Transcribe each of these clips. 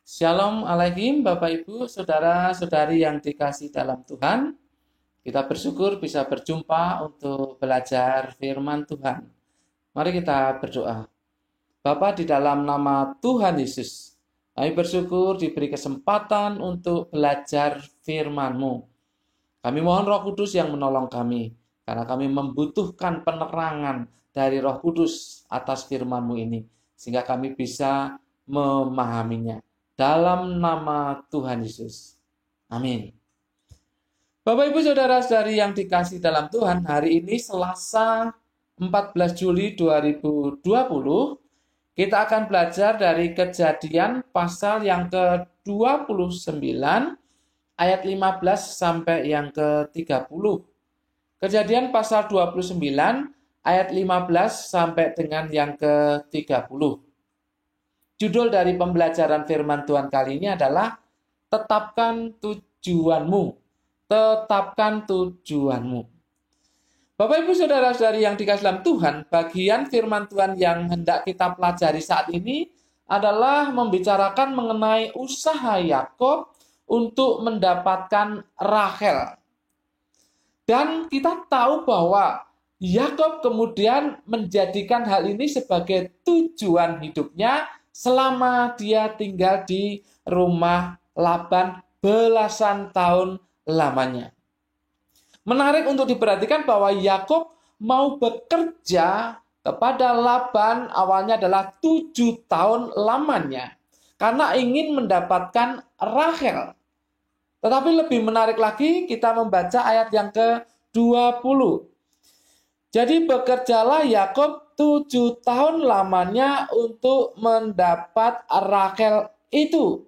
Shalom alaikum Bapak Ibu, Saudara-saudari yang dikasih dalam Tuhan. Kita bersyukur bisa berjumpa untuk belajar firman Tuhan. Mari kita berdoa. Bapa, di dalam nama Tuhan Yesus, kami bersyukur diberi kesempatan untuk belajar firman-Mu. Kami mohon Roh Kudus yang menolong kami, karena kami membutuhkan penerangan dari Roh Kudus atas firman-Mu ini, sehingga kami bisa memahaminya. Dalam nama Tuhan Yesus. Amin. Bapak Ibu Saudara-saudari yang dikasih dalam Tuhan, hari ini Selasa 14 Juli 2020, kita akan belajar dari Kejadian pasal yang ke-29 ayat 15 sampai yang ke-30. Kejadian pasal 29 ayat 15 sampai dengan yang ke-30. Judul dari pembelajaran firman Tuhan kali ini adalah Tetapkan Tujuanmu. Tetapkan Tujuanmu. Bapak Ibu Saudara-saudari yang dikasih dalam Tuhan, bagian firman Tuhan yang hendak kita pelajari saat ini adalah membicarakan mengenai usaha Yakub untuk mendapatkan Rachel. Dan kita tahu bahwa Yakub kemudian menjadikan hal ini sebagai tujuan hidupnya selama dia tinggal di rumah Laban belasan tahun lamanya. Menarik untuk diperhatikan bahwa Yakub mau bekerja kepada Laban awalnya adalah 7 tahun lamanya karena ingin mendapatkan Rachel. Tetapi lebih menarik lagi kita membaca ayat yang ke-20. Jadi bekerjalah Yakub 7 tahun lamanya untuk mendapat Rachel itu.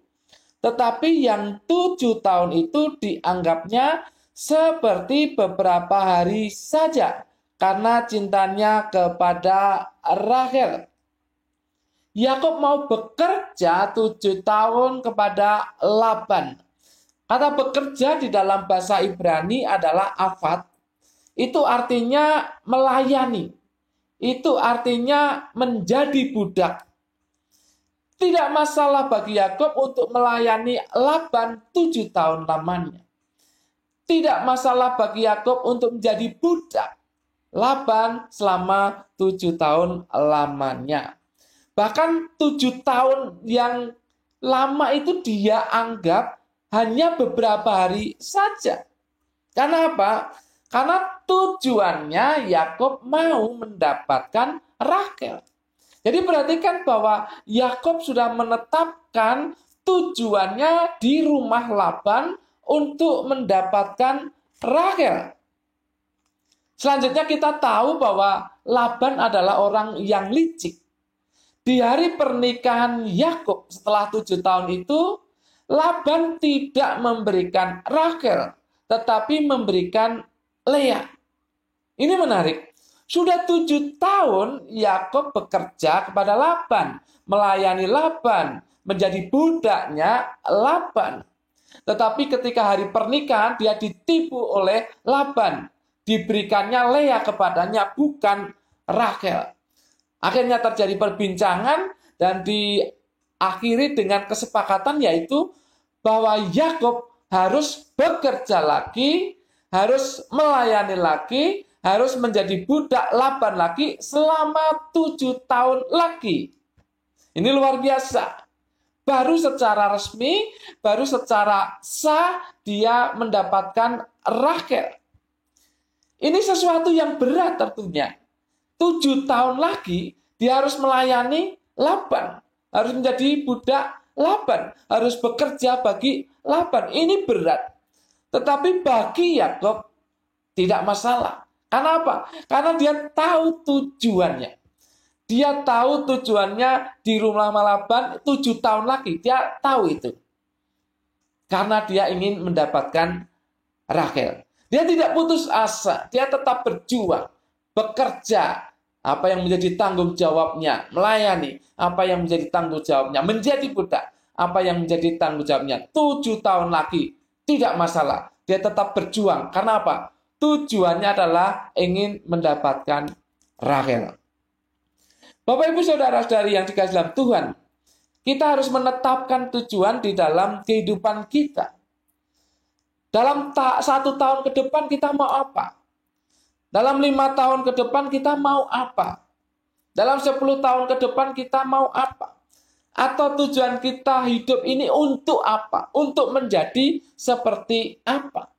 Tetapi yang 7 tahun itu dianggapnya seperti beberapa hari saja karena cintanya kepada Rachel. Yakub mau bekerja 7 tahun kepada Laban. Kata bekerja di dalam bahasa Ibrani adalah afat. Itu artinya melayani. Itu artinya menjadi budak. Tidak masalah bagi Yakub untuk melayani Laban 7 tahun lamanya. Tidak masalah bagi Yakub untuk menjadi budak Laban selama 7 tahun lamanya. Bahkan 7 tahun yang lama itu dia anggap hanya beberapa hari saja. Karena apa? Karena tujuannya Yakub mau mendapatkan Rachel. Jadi perhatikan bahwa Yakub sudah menetapkan tujuannya di rumah Laban untuk mendapatkan Rachel. Selanjutnya kita tahu bahwa Laban adalah orang yang licik. Di hari pernikahan Yakub setelah 7 tahun itu, Laban tidak memberikan Rachel, tetapi memberikan Lea. Ini menarik. Sudah 7 tahun Yakub bekerja kepada Laban, melayani Laban, menjadi budaknya Laban. Tetapi ketika hari pernikahan dia ditipu oleh Laban. Diberikannya Lea kepadanya, bukan Rachel. Akhirnya terjadi perbincangan dan diakhiri dengan kesepakatan yaitu bahwa Yakub harus bekerja lagi, harus melayani lagi, harus menjadi budak Laban lagi selama 7 tahun lagi. Ini luar biasa. Baru secara resmi, baru secara sah dia mendapatkan Rachel. Ini sesuatu yang berat tentunya. 7 tahun lagi dia harus melayani Laban. Harus menjadi budak Laban. Harus bekerja bagi Laban. Ini berat. Tetapi bagi Yakub tidak masalah. Karena apa? Karena dia tahu tujuannya. Dia tahu tujuannya di rumah Laban 7 tahun lagi. Dia tahu itu. Karena dia ingin mendapatkan Rachel. Dia tidak putus asa. Dia tetap berjuang. Bekerja. Apa yang menjadi tanggung jawabnya. Melayani. Apa yang menjadi tanggung jawabnya. Menjadi budak. Apa yang menjadi tanggung jawabnya. 7 tahun lagi. Tidak masalah. Dia tetap berjuang. Karena apa? Tujuannya adalah ingin mendapatkan Rachel. Bapak Ibu Saudara-saudari yang dikasihi dalam Tuhan, Kita harus menetapkan tujuan di dalam kehidupan kita. Dalam 1 tahun ke depan kita mau apa? Dalam 5 tahun ke depan kita mau apa? Dalam 10 tahun ke depan kita mau apa? Atau tujuan kita hidup ini untuk apa? Untuk menjadi seperti apa?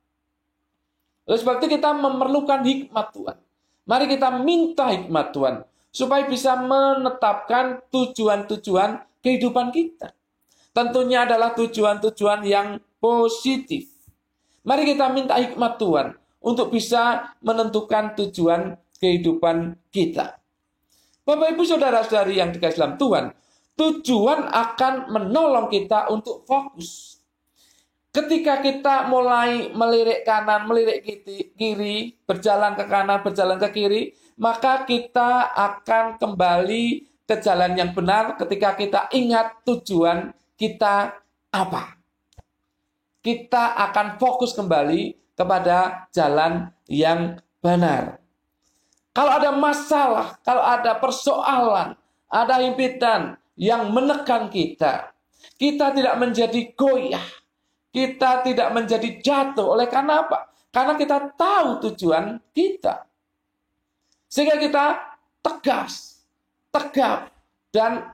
Oleh sebab itu kita memerlukan hikmat Tuhan. Mari kita minta hikmat Tuhan supaya bisa menetapkan tujuan-tujuan kehidupan kita. Tentunya adalah tujuan-tujuan yang positif. Mari kita minta hikmat Tuhan untuk bisa menentukan tujuan kehidupan kita. Bapak Ibu Saudara-saudari yang dikasihi dalam Tuhan, tujuan akan menolong kita untuk fokus. Ketika kita mulai melirik kanan, melirik kiri, berjalan ke kanan, berjalan ke kiri, maka kita akan kembali ke jalan yang benar ketika kita ingat tujuan kita apa. Kita akan fokus kembali kepada jalan yang benar. Kalau ada masalah, kalau ada persoalan, ada himpitan yang menekan kita, kita tidak menjadi goyah, kita tidak menjadi jatuh. Oleh karena apa? Karena kita tahu tujuan kita. Sehingga kita tegas, tegap, dan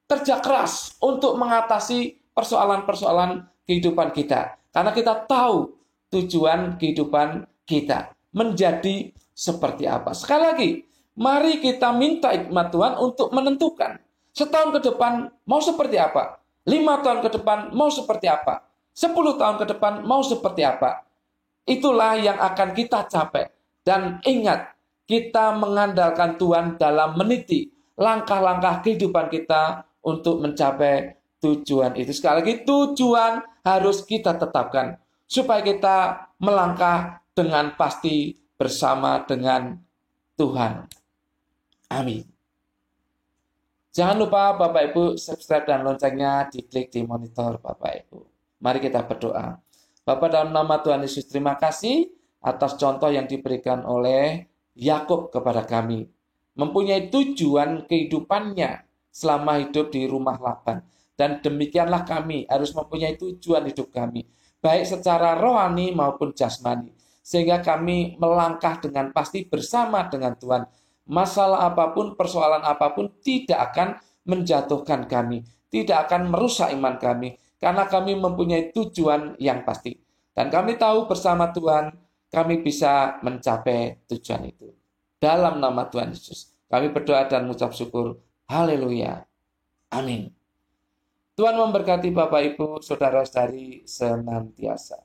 kerja keras untuk mengatasi persoalan-persoalan kehidupan kita. Karena kita tahu tujuan kehidupan kita menjadi seperti apa. Sekali lagi, mari kita minta hikmat Tuhan untuk menentukan. Setahun ke depan mau seperti apa? 5 tahun ke depan mau seperti apa? 10 tahun ke depan mau seperti apa? Itulah yang akan kita capai. Dan ingat, kita mengandalkan Tuhan dalam meniti langkah-langkah kehidupan kita untuk mencapai tujuan itu. Sekali lagi, tujuan harus kita tetapkan supaya kita melangkah dengan pasti bersama dengan Tuhan. Amin. Jangan lupa Bapak Ibu subscribe dan loncengnya diklik di monitor Bapak Ibu. Mari kita berdoa. Bapa, dalam nama Tuhan Yesus, terima kasih atas contoh yang diberikan oleh Yakub kepada kami. Mempunyai tujuan kehidupannya selama hidup di rumah Laban. Dan demikianlah kami harus mempunyai tujuan hidup kami. Baik secara rohani maupun jasmani. Sehingga kami melangkah dengan pasti bersama dengan Tuhan. Masalah apapun, persoalan apapun tidak akan menjatuhkan kami. Tidak akan merusak iman kami. Karena kami mempunyai tujuan yang pasti. Dan kami tahu bersama Tuhan kami bisa mencapai tujuan itu. Dalam nama Tuhan Yesus, kami berdoa dan mengucap syukur. Haleluya. Amin. Tuhan memberkati Bapak Ibu, saudara-saudari senantiasa.